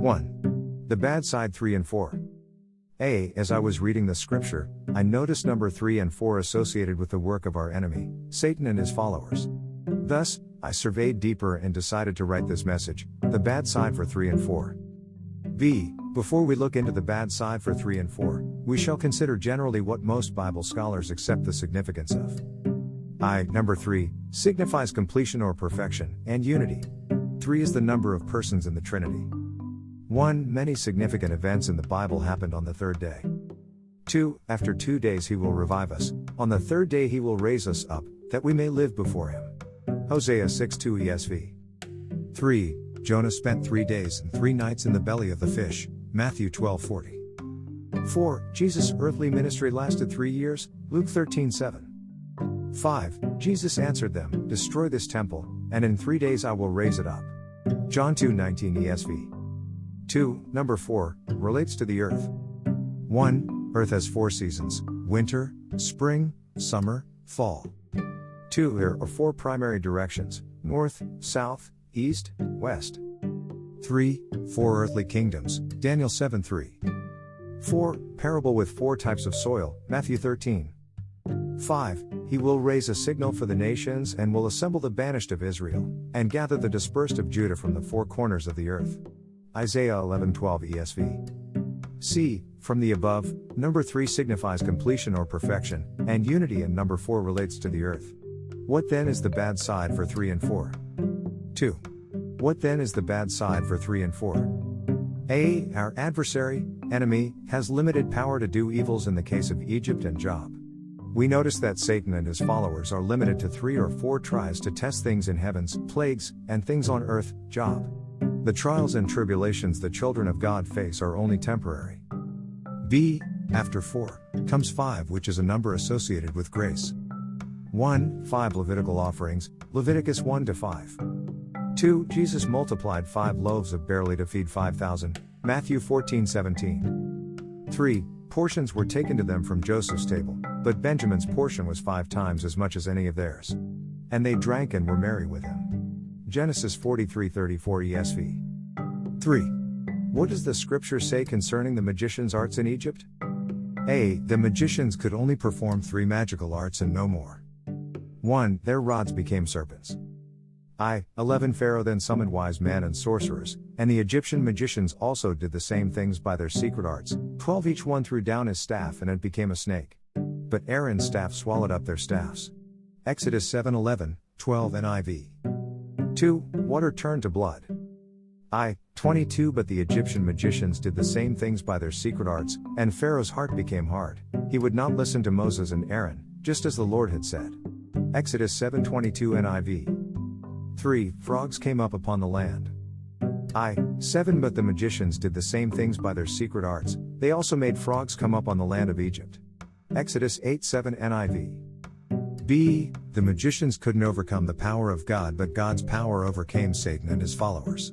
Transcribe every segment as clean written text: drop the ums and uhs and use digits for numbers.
1. The bad side 3 and 4. As I was reading the scripture, I noticed number 3 and 4 associated with the work of our enemy, Satan and his followers. Thus, I surveyed deeper and decided to write this message, the bad side for 3 and 4. B. Before we look into the bad side for 3 and 4, we shall consider generally what most Bible scholars accept the significance of. Number 3, signifies completion or perfection, and unity. 3 is the number of persons in the Trinity. 1. Many significant events in the Bible happened on the third day. 2. After 2 days he will revive us, on the third day he will raise us up, that we may live before him. Hosea 6:2 ESV. 3. Jonah spent 3 days and 3 nights in the belly of the fish, Matthew 12:40. 4. Jesus' earthly ministry lasted 3 years, Luke 13:7. 5. Jesus answered them, destroy this temple, and in 3 days I will raise it up. John 2:19 ESV. 2. Number 4, relates to the earth. 1. Earth has 4 seasons, winter, spring, summer, fall. 2. There are 4 primary directions, north, south, east, west. 3. 4 earthly kingdoms, Daniel 7:3. 4. Parable with 4 types of soil, Matthew 13. 5. He will raise a signal for the nations and will assemble the banished of Israel, and gather the dispersed of Judah from the 4 corners of the earth. Isaiah 11:12 ESV. C. From the above, number 3 signifies completion or perfection, and unity, and number 4 relates to the earth. What then is the bad side for 3 and 4? 2. What then is the bad side for 3 and 4? A. Our adversary, enemy, has limited power to do evils in the case of Egypt and Job. We notice that Satan and his followers are limited to 3 or 4 tries to test things in heavens, plagues, and things on earth, Job. The trials and tribulations the children of God face are only temporary. B. After 4, comes 5, which is a number associated with grace. 1. 5 Levitical offerings, Leviticus 1-5. 2. Jesus multiplied 5 loaves of barley to feed 5,000, Matthew 14:17. 3. Portions were taken to them from Joseph's table, but Benjamin's portion was 5 times as much as any of theirs. And they drank and were merry with him. Genesis 43:34 ESV. 3. What does the scripture say concerning the magicians' arts in Egypt? A. The magicians could only perform 3 magical arts and no more. 1. Their rods became serpents. 11 Pharaoh then summoned wise men and sorcerers, and the Egyptian magicians also did the same things by their secret arts. 12 Each one threw down his staff and it became a snake. But Aaron's staff swallowed up their staffs. Exodus 7:11, 12 NIV. 2. Water turned to blood. 22 But the Egyptian magicians did the same things by their secret arts, and Pharaoh's heart became hard. He would not listen to Moses and Aaron, just as the Lord had said. Exodus 7:22 NIV. 3. Frogs came up upon the land. 7 But the magicians did the same things by their secret arts, they also made frogs come up on the land of Egypt. Exodus 8:7 NIV. B. The magicians couldn't overcome the power of God, but God's power overcame Satan and his followers.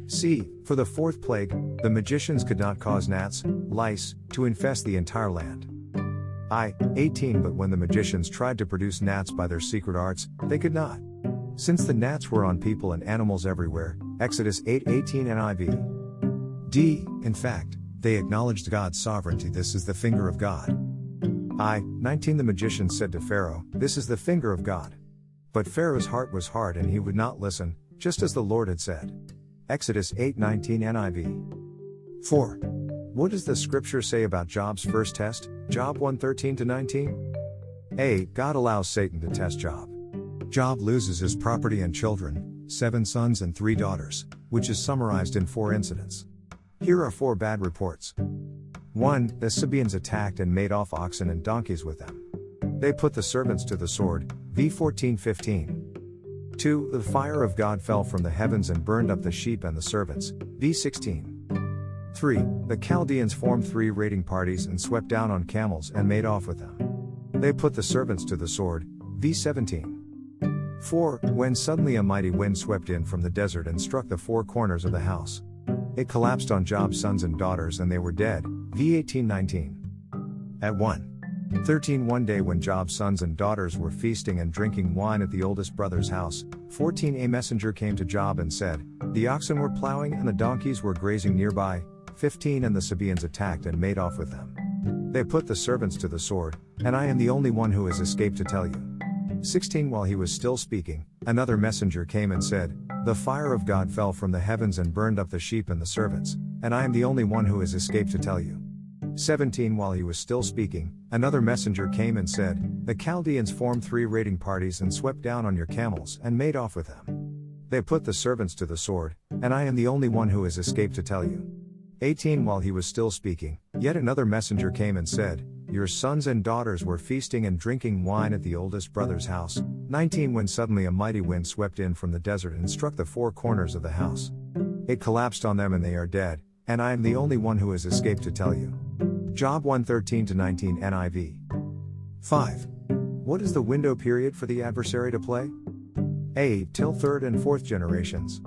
C. For the 4th plague, the magicians could not cause gnats, lice, to infest the entire land. 18 But when the magicians tried to produce gnats by their secret arts, they could not. Since the gnats were on people and animals everywhere, Exodus 8:18 NIV. D. In fact, they acknowledged God's sovereignty. This is the finger of God. 19 The magicians said to Pharaoh, this is the finger of God. But Pharaoh's heart was hard and he would not listen, just as the Lord had said. Exodus 8:19 NIV. 4. What does the scripture say about Job's first test, Job 1:13-19? A. God allows Satan to test Job. Job loses his property and children, 7 sons and 3 daughters, which is summarized in 4 incidents. Here are 4 bad reports. 1. The Sabaeans attacked and made off oxen and donkeys with them. They put the servants to the sword, v. 14:15. 2. The fire of God fell from the heavens and burned up the sheep and the servants, v. 16. 3. The Chaldeans formed 3 raiding parties and swept down on camels and made off with them. They put the servants to the sword, v. 17. 4. When suddenly a mighty wind swept in from the desert and struck the 4 corners of the house. It collapsed on Job's sons and daughters and they were dead, v. 18:19. At 1. 13 One day when Job's sons and daughters were feasting and drinking wine at the oldest brother's house, 14 A messenger came to Job and said, The oxen were plowing and the donkeys were grazing nearby. 15 And the Sabaeans attacked and made off with them. They put the servants to the sword, and I am the only one who has escaped to tell you. 16 While he was still speaking, another messenger came and said, The fire of God fell from the heavens and burned up the sheep and the servants, and I am the only one who has escaped to tell you. 17 While he was still speaking, another messenger came and said, The Chaldeans formed 3 raiding parties and swept down on your camels and made off with them. They put the servants to the sword, and I am the only one who has escaped to tell you. 18 While he was still speaking, yet another messenger came and said, Your sons and daughters were feasting and drinking wine at the oldest brother's house. 19 When suddenly a mighty wind swept in from the desert and struck the 4 corners of the house. It collapsed on them and they are dead, and I am the only one who has escaped to tell you. Job 1:13-19 NIV. 5. What is the window period for the adversary to play? A. Till 3rd and 4th generations.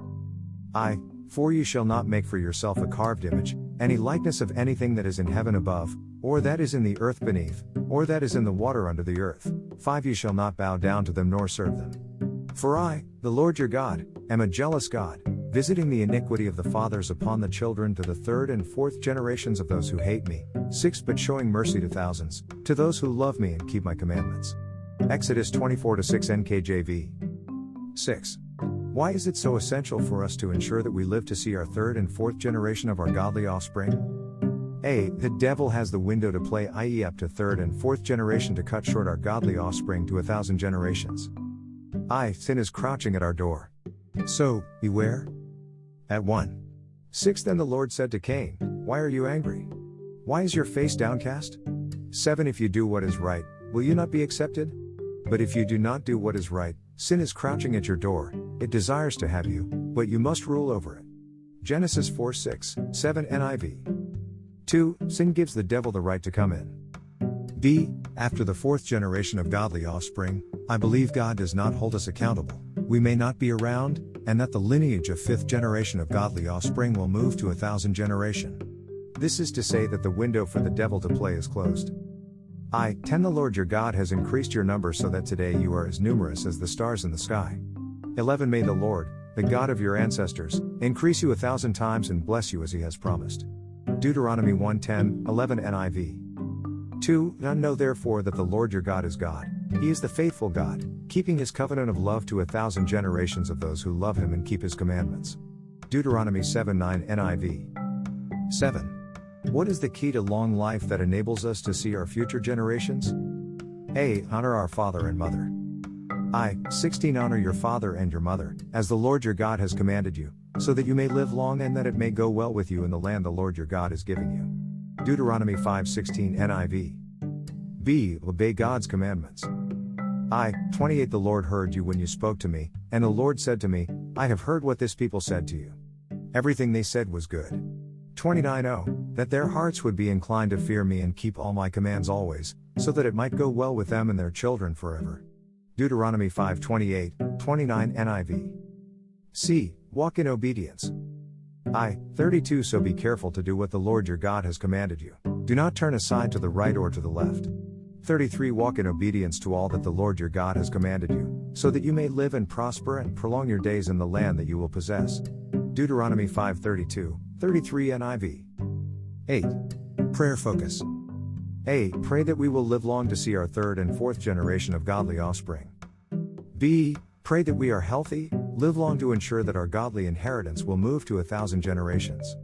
I. For you shall not make for yourself a carved image, any likeness of anything that is in heaven above, or that is in the earth beneath, or that is in the water under the earth. 5 You shall not bow down to them nor serve them. For I, the Lord your God, am a jealous God, visiting the iniquity of the fathers upon the children to the 3rd and 4th generations of those who hate me. 6 But showing mercy to thousands, to those who love me and keep my commandments. Exodus 24-6 NKJV. 6. Why is it so essential for us to ensure that we live to see our 3rd and 4th generation of our godly offspring? A. The devil has the window to play, i.e. up to 3rd and 4th generation, to cut short our godly offspring to 1,000 generations. I. Sin is crouching at our door. So, beware. At 1. 6 Then the Lord said to Cain, Why are you angry? Why is your face downcast? 7 If you do what is right, will you not be accepted? But if you do not do what is right, sin is crouching at your door, it desires to have you, but you must rule over it. Genesis 4:6-7 NIV. 2. Sin gives the devil the right to come in. B. After the 4th generation of godly offspring, I believe God does not hold us accountable, we may not be around, and that the lineage of 5th generation of godly offspring will move to 1,000 generation. This is to say that the window for the devil to play is closed. I. 10 The Lord your God has increased your number so that today you are as numerous as the stars in the sky. 11 May the Lord, the God of your ancestors, increase you 1,000 times and bless you as he has promised. Deuteronomy 1:10-11 NIV. 2 Know therefore that the Lord your God is God. He is the faithful God, keeping his covenant of love to 1,000 generations of those who love him and keep his commandments. Deuteronomy 7:9 NIV. 7. What is the key to long life that enables us to see our future generations? A. Honor our father and mother. I. 16 Honor your father and your mother, as the Lord your God has commanded you, so that you may live long and that it may go well with you in the land the Lord your God is giving you. Deuteronomy 5:16 NIV. B. Obey God's commandments. I. 28 The Lord heard you when you spoke to me, and the Lord said to me, I have heard what this people said to you. Everything they said was good. 29 Oh, that their hearts would be inclined to fear me and keep all my commands always, so that it might go well with them and their children forever. Deuteronomy 5:28-29 NIV. C. Walk in obedience. I. 32 So be careful to do what the Lord your God has commanded you. Do not turn aside to the right or to the left. 33 Walk in obedience to all that the Lord your God has commanded you, so that you may live and prosper and prolong your days in the land that you will possess. Deuteronomy 5:32-33 NIV. 8. Prayer focus. A. Pray that we will live long to see our 3rd and 4th generation of godly offspring. B. Pray that we are healthy, live long to ensure that our godly inheritance will move to 1,000 generations.